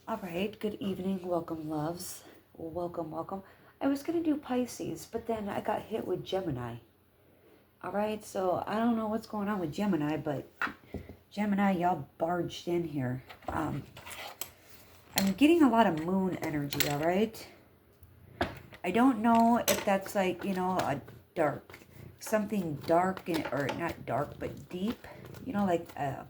All right, good evening. Welcome, loves. Welcome, welcome. I was going to do Pisces, but then I got hit with Gemini. All right, so I don't know what's going on with Gemini, but Gemini, y'all barged in here. I'm getting a lot of moon energy, all right? I don't know if that's like, a something dark, or not dark, but deep, like a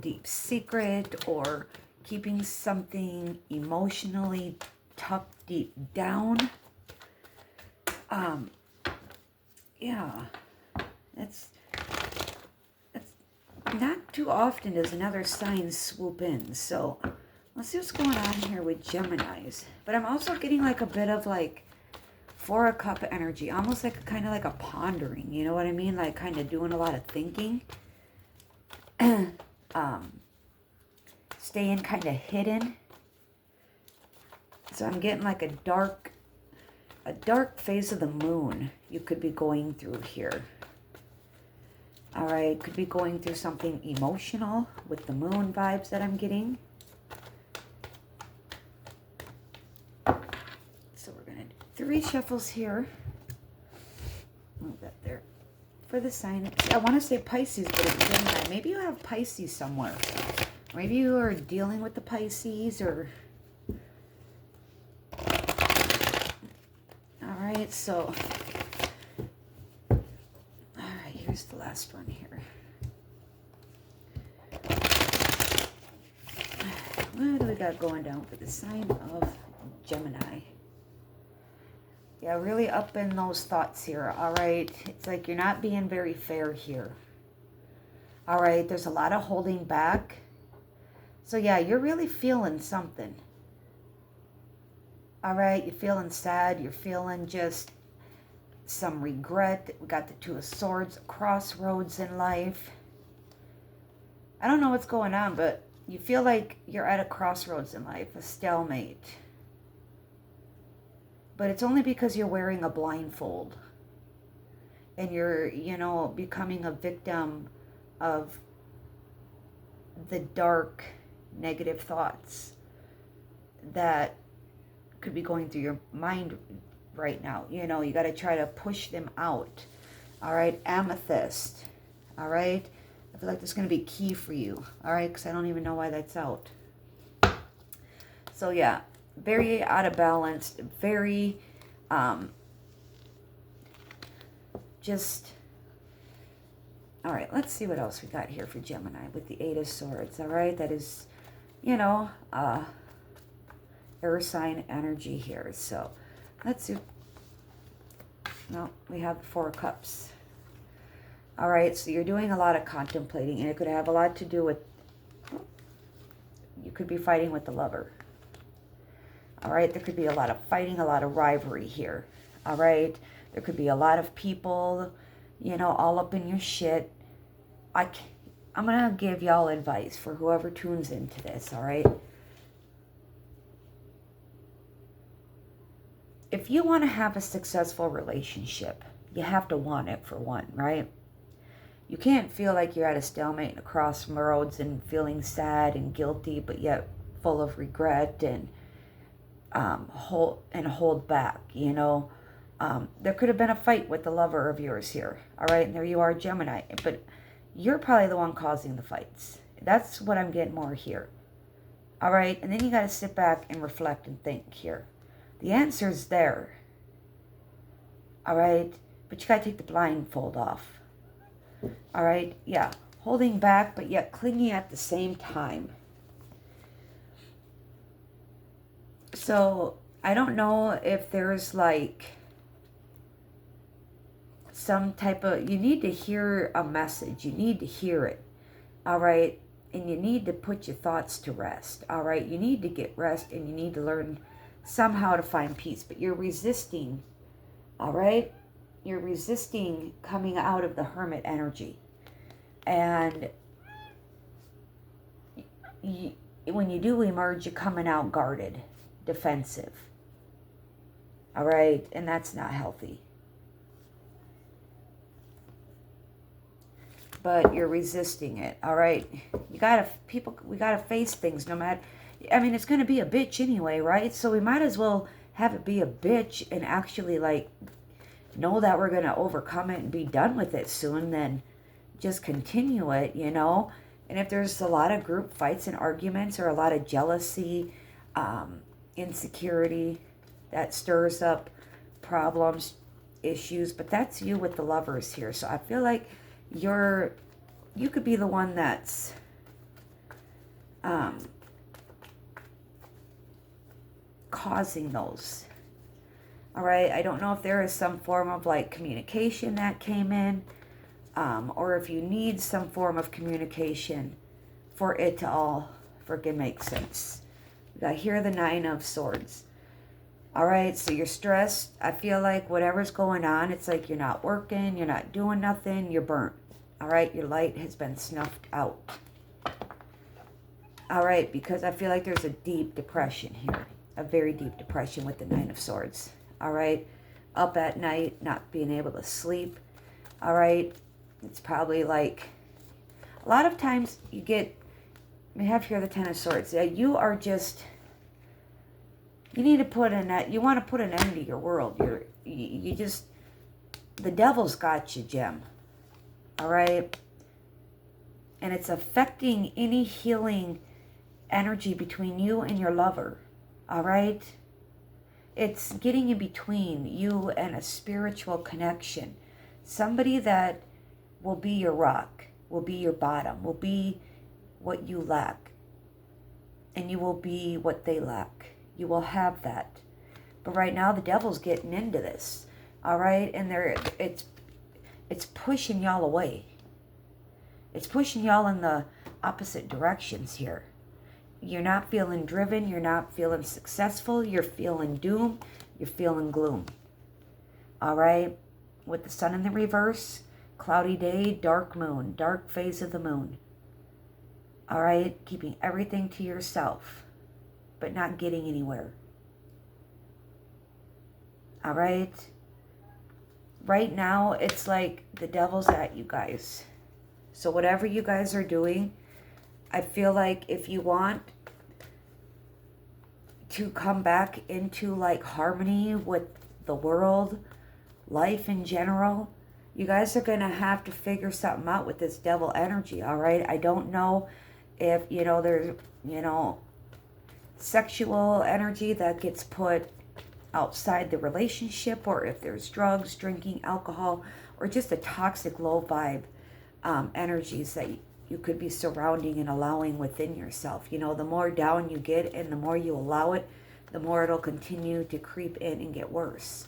deep secret, or keeping something emotionally tucked deep down. Yeah, that's not too often does another sign swoop in. So let's see what's going on here with Geminis. But I'm also getting like a bit of like Four of Cup energy, almost like kind of like a pondering, you know what I mean? Like kind of doing a lot of thinking. Staying kind of hidden. So I'm getting like a dark phase of the moon you could be going through here. All right, could be going through something emotional with the moon vibes that I'm getting. So we're going to do 3 shuffles here. Move that there. For the sign, I want to say Pisces, but it's Gemini. Maybe you have Pisces somewhere. Maybe you are dealing with the Pisces, or... All right, so... All right, here's the last one here. What do we got going down for the sign of Gemini? Yeah, really up in those thoughts here, all right? It's like you're not being very fair here. All right, there's a lot of holding back. So yeah, you're really feeling something. All right, you're feeling sad. You're feeling just some regret. We got the Two of Swords, crossroads in life. I don't know what's going on, but you feel like you're at a crossroads in life, a stalemate. But it's only because you're wearing a blindfold. And you're, becoming a victim of the dark, negative thoughts that could be going through your mind right now. You got to try to push them out. All right, Amethyst. All right, I feel like this is going to be key for you. All right, because I don't even know why that's out. So yeah, very out of balance, very just... All right, let's see what else we got here for Gemini with the Eight of Swords. All right, that is, air sign energy here. So let's see. No, we have the Four of Cups. All right, so you're doing a lot of contemplating, and it could have a lot to do with, you could be fighting with the lover. All right, there could be a lot of fighting, a lot of rivalry here. All right, there could be a lot of people, all up in your shit. I'm going to give y'all advice for whoever tunes into this, all right? If you want to have a successful relationship, you have to want it, for one, right? You can't feel like you're at a stalemate and a crossroads and feeling sad and guilty, but yet full of regret and hold back, There could have been a fight with the lover of yours here, all right? And there you are, Gemini. But you're probably the one causing the fights. That's what I'm getting more here, all right? And then you got to sit back and reflect and think here. The answer's there, all right? But you got to take the blindfold off, all right? Yeah, holding back, but yet clinging at the same time. So I don't know if there's like some type of, you need to hear a message. You need to hear it, all right? And you need to put your thoughts to rest, all right? You need to get rest, and you need to learn somehow to find peace. But you're resisting, all right? You're resisting coming out of the Hermit energy. And when you do emerge, you're coming out guarded, defensive, all right? And that's not healthy. But you're resisting it, all right? We gotta face things no matter, I mean, it's going to be a bitch anyway, right? So we might as well have it be a bitch and actually like know that we're going to overcome it and be done with it soon, then just continue it, you know? And if there's a lot of group fights and arguments or a lot of jealousy, insecurity, that stirs up problems, issues, but that's you with the Lovers here. So I feel like you could be the one that's causing those. All right, I don't know if there is some form of like communication that came in, or if you need some form of communication for it to all freaking make sense. We got here the Nine of Swords. All right, so you're stressed. I feel like whatever's going on, it's like you're not working, you're not doing nothing, you're burnt. All right, your light has been snuffed out. All right, because I feel like there's a deep depression here, a very deep depression with the Nine of Swords. All right, up at night, not being able to sleep. All right, it's probably like a lot of times you have here the Ten of Swords. You are just, you need to put in that, you want to put an end to your world. You just, the devil's got you, Gem. All right, and it's affecting any healing energy between you and your lover. All right, it's getting in between you and a spiritual connection. Somebody that will be your rock, will be your bottom, will be what you lack. And you will be what they lack. You will have that. But right now the devil's getting into this. All right? And it's pushing y'all away. It's pushing y'all in the opposite directions here. You're not feeling driven. You're not feeling successful. You're feeling doom. You're feeling gloom. All right? With the sun in the reverse, cloudy day, dark moon, dark phase of the moon. All right? Keeping everything to yourself, but not getting anywhere. All right? Right now, it's like the devil's at you guys. So whatever you guys are doing, I feel like if you want to come back into like harmony with the world, life in general, you guys are going to have to figure something out with this devil energy, all right? I don't know if, there's, sexual energy that gets put outside the relationship, or if there's drugs, drinking, alcohol, or just a toxic low vibe energies that you could be surrounding and allowing within yourself. The more down you get and the more you allow it, the more it'll continue to creep in and get worse.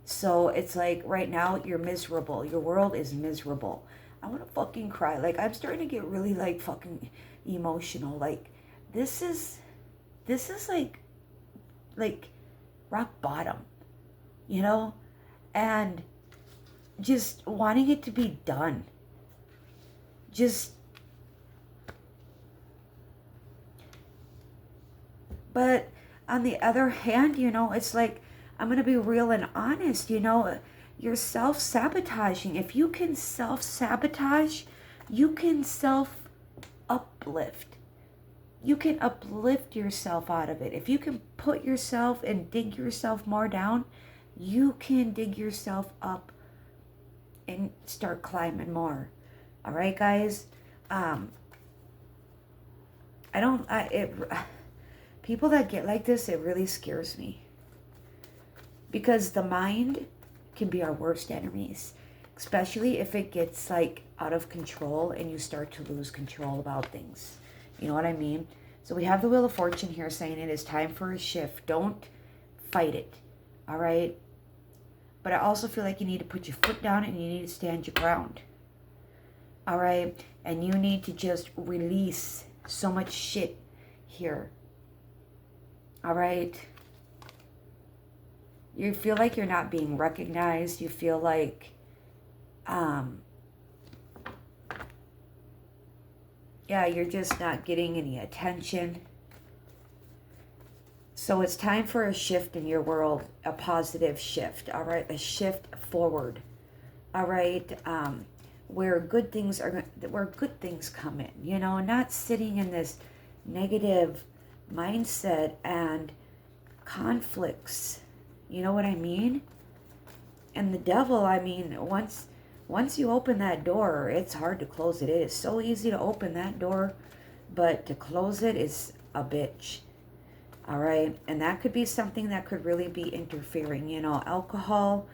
So it's like right now you're miserable. Your world is miserable. I want to fucking cry. Like, I'm starting to get really like fucking emotional. Like, this is like rock bottom, and just wanting it to be done. But on the other hand, it's like, I'm going to be real and honest, you're self-sabotaging. If you can self-sabotage, you can self-uplift. You can uplift yourself out of it. If you can put yourself and dig yourself more down, you can dig yourself up and start climbing more. All right, guys? People that get like this, it really scares me. Because the mind can be our worst enemies, especially if it gets like out of control and you start to lose control about things. You know what I mean? So we have the Wheel of Fortune here saying it is time for a shift. Don't fight it. All right? But I also feel like you need to put your foot down and you need to stand your ground. All right? And you need to just release so much shit here. All right? You feel like you're not being recognized. You feel like, you're just not getting any attention. So it's time for a shift in your world, a positive shift, all right? A shift forward, all right? Where good things come in, not sitting in this negative mindset and conflicts. You know what I mean? And the devil, I mean, once you open that door, it's hard to close it. It is so easy to open that door, but to close it is a bitch. All right? And that could be something that could really be interfering, you know, alcohol,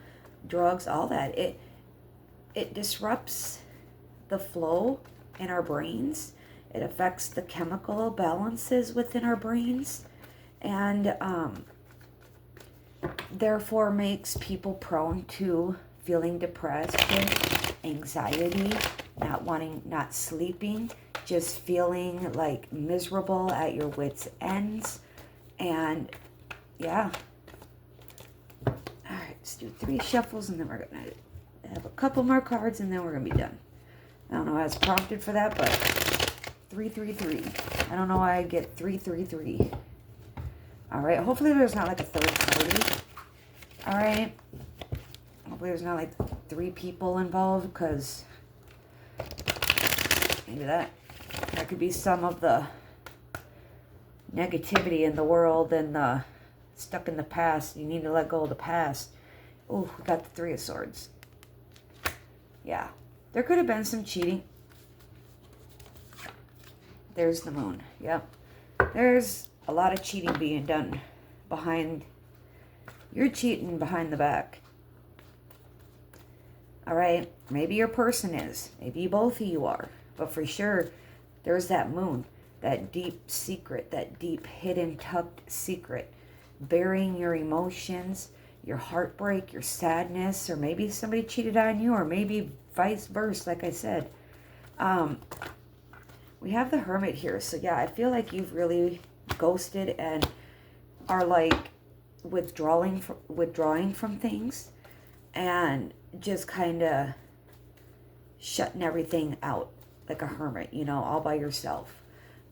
drugs, all that. It disrupts the flow in our brains. It affects the chemical balances within our brains, and therefore makes people prone to feeling depressed, anxiety, not sleeping, just feeling like miserable at your wits' ends. And yeah. All right, let's do 3 shuffles, and then we're gonna have a couple more cards, and then we're gonna be done. I don't know how I was prompted for that, but 333. I don't know why I get 333. All right, hopefully there's not like a third party. All right, hopefully there's not like 3 people involved, because maybe that could be some of the negativity in the world and the stuck in the past. You need to let go of the past. Oh, we got the 3 of Swords. Yeah, there could have been some cheating. There's the Moon. Yep. There's a lot of cheating being done behind. You're cheating behind the back. All right. Maybe your person is. Maybe both of you are. But for sure, there's that Moon. That deep secret. That deep hidden tucked secret. Burying your emotions. Your heartbreak. Your sadness. Or maybe somebody cheated on you. Or maybe vice versa, like I said. We have the Hermit here. So yeah, I feel like you've really ghosted and are like withdrawing from things and just kind of shutting everything out like a hermit, you know, all by yourself.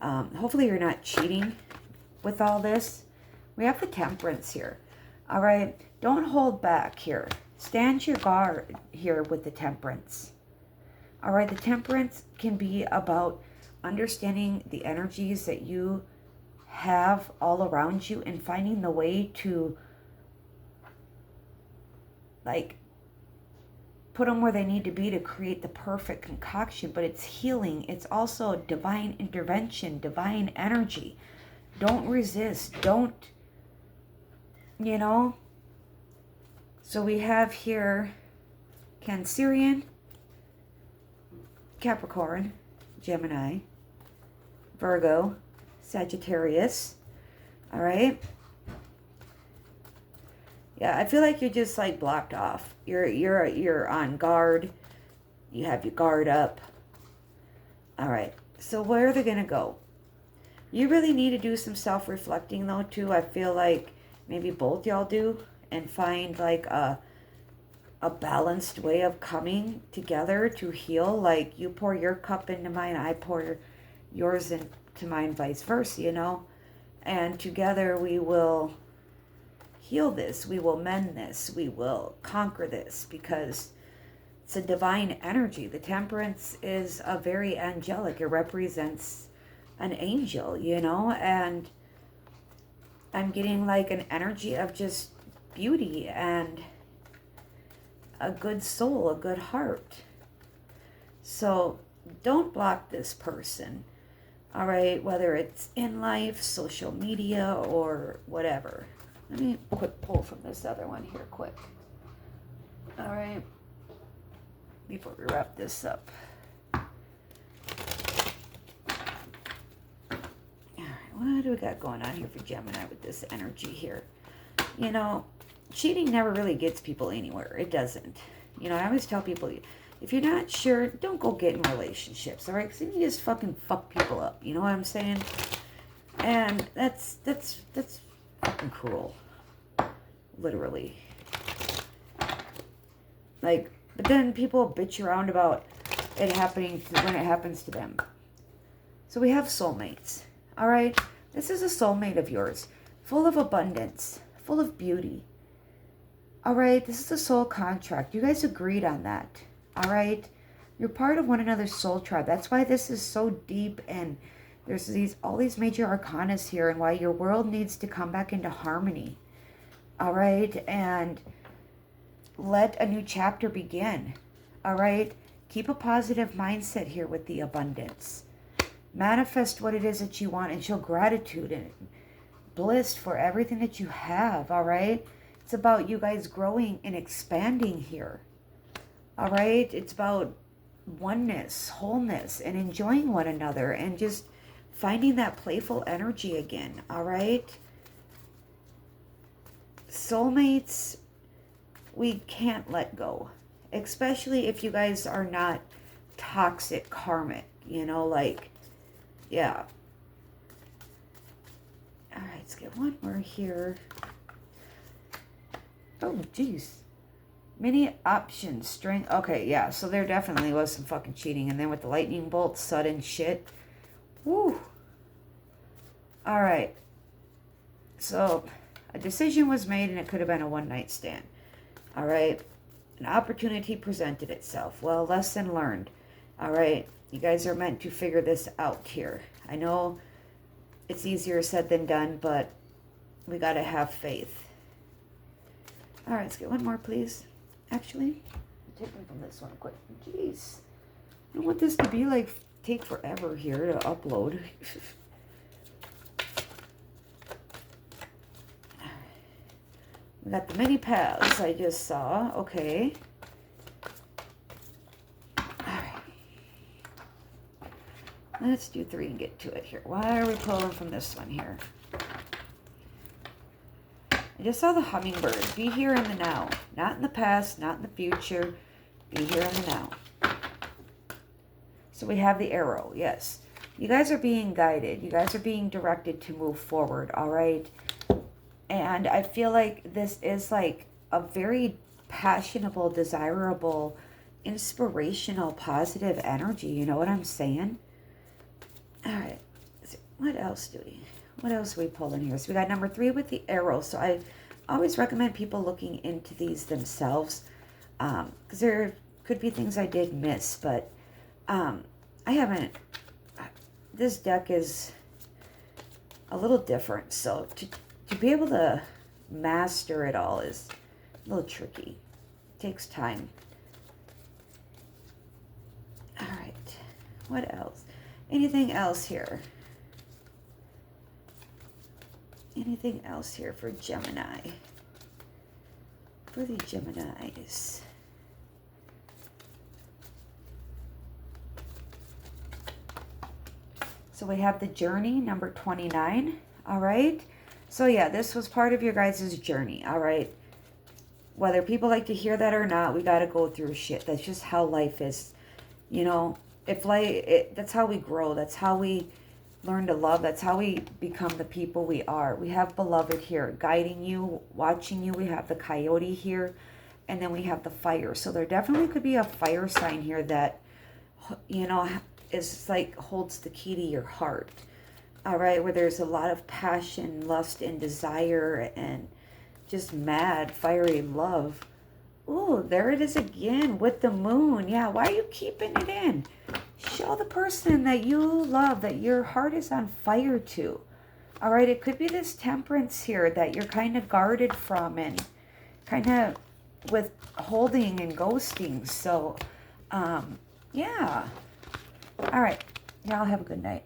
Hopefully you're not cheating with all this. We have the Temperance here. All right, don't hold back here. Stand your guard here with the Temperance. All right, the Temperance can be about understanding the energies that you have all around you and finding the way to like put them where they need to be to create the perfect concoction. But it's healing. It's also divine intervention, divine energy. Don't resist. Don't, you know. So we have here Cancerian, Capricorn, Gemini, Virgo, Sagittarius. All right. Yeah, I feel like you're just like blocked off. You're on guard. You have your guard up. All right. So where are they gonna go? You really need to do some self-reflecting though too. I feel like maybe both y'all do, and find like a balanced way of coming together to heal. Like you pour your cup into mine, I pour yours into mine, vice versa, you know. And together we will heal this. We will mend this. We will conquer this, because it's a divine energy. The Temperance is a very angelic. It represents an angel, you know. And I'm getting like an energy of just beauty and a good soul, a good heart. So don't block this person. All right, whether it's in life, social media, or whatever. Let me quick pull from this other one here quick. All right, before we wrap this up. All right, what do we got going on here for Gemini with this energy here? You know, cheating never really gets people anywhere. It doesn't. You know, I always tell people, if you're not sure, don't go get in relationships, all right? Because you just fucking fuck people up. You know what I'm saying? And that's fucking cruel. Literally. Like, but then people bitch around about it happening when it happens to them. So we have soulmates, all right? This is a soulmate of yours, full of abundance, full of beauty. All right, this is a soul contract. You guys agreed on that. All right, you're part of one another's soul tribe. That's why this is so deep and There's all these major arcanas here, and why your world needs to come back into harmony. All right? And let a new chapter begin. All right? Keep a positive mindset here with the abundance. Manifest what it is that you want and show gratitude and bliss for everything that you have. All right? It's about you guys growing and expanding here. All right? It's about oneness, wholeness, and enjoying one another, and just finding that playful energy again. All right? Soulmates, we can't let go, especially if you guys are not toxic karmic, you know, like, yeah. All right, let's get one more here. Oh, geez. Many options, string. Okay, yeah, so there definitely was some fucking cheating. And then with the lightning bolt, sudden shit. Woo. All right. So a decision was made, and it could have been a one-night stand. All right. An opportunity presented itself. Well, lesson learned. All right. You guys are meant to figure this out here. I know it's easier said than done, but we got to have faith. All right, let's get one more, please. Actually, take them from this one quick. Jeez. I don't want this to be like, take forever here to upload. We got the mini paths I just saw. Okay. Alright. Let's do 3 and get to it here. Why are we pulling from this one here? I just saw the hummingbird. Be here in the now. Not in the past, not in the future. Be here in the now. So we have the arrow. Yes. You guys are being guided. You guys are being directed to move forward. All right. And I feel like this is like a very passionable, desirable, inspirational, positive energy. You know what I'm saying? All right. What else do we... What else are we pulling here? So we got number 3 with the arrow. So I always recommend people looking into these themselves, because there could be things I did miss, but I haven't. This deck is a little different, so to be able to master it all is a little tricky. It takes time. All right. What else? Anything else here? Anything else here for Gemini? For the Geminis. So we have the journey, number 29. All right. So yeah, this was part of your guys' journey. All right. Whether people like to hear that or not, we got to go through shit. That's just how life is. You know, if that's how we grow. That's how we learn to love. That's how we become the people we are. We have beloved here guiding you, watching you. We have the coyote here, and then we have the fire. So there definitely could be a fire sign here that, you know, is like holds the key to your heart. All right, where there's a lot of passion, lust, and desire, and just mad, fiery love. Ooh, there it is again with the moon. Yeah, why are you keeping it in? Show the person that you love, that your heart is on fire to. All right, it could be this temperance here that you're kind of guarded from and kind of withholding and ghosting. So, yeah. All right, y'all have a good night.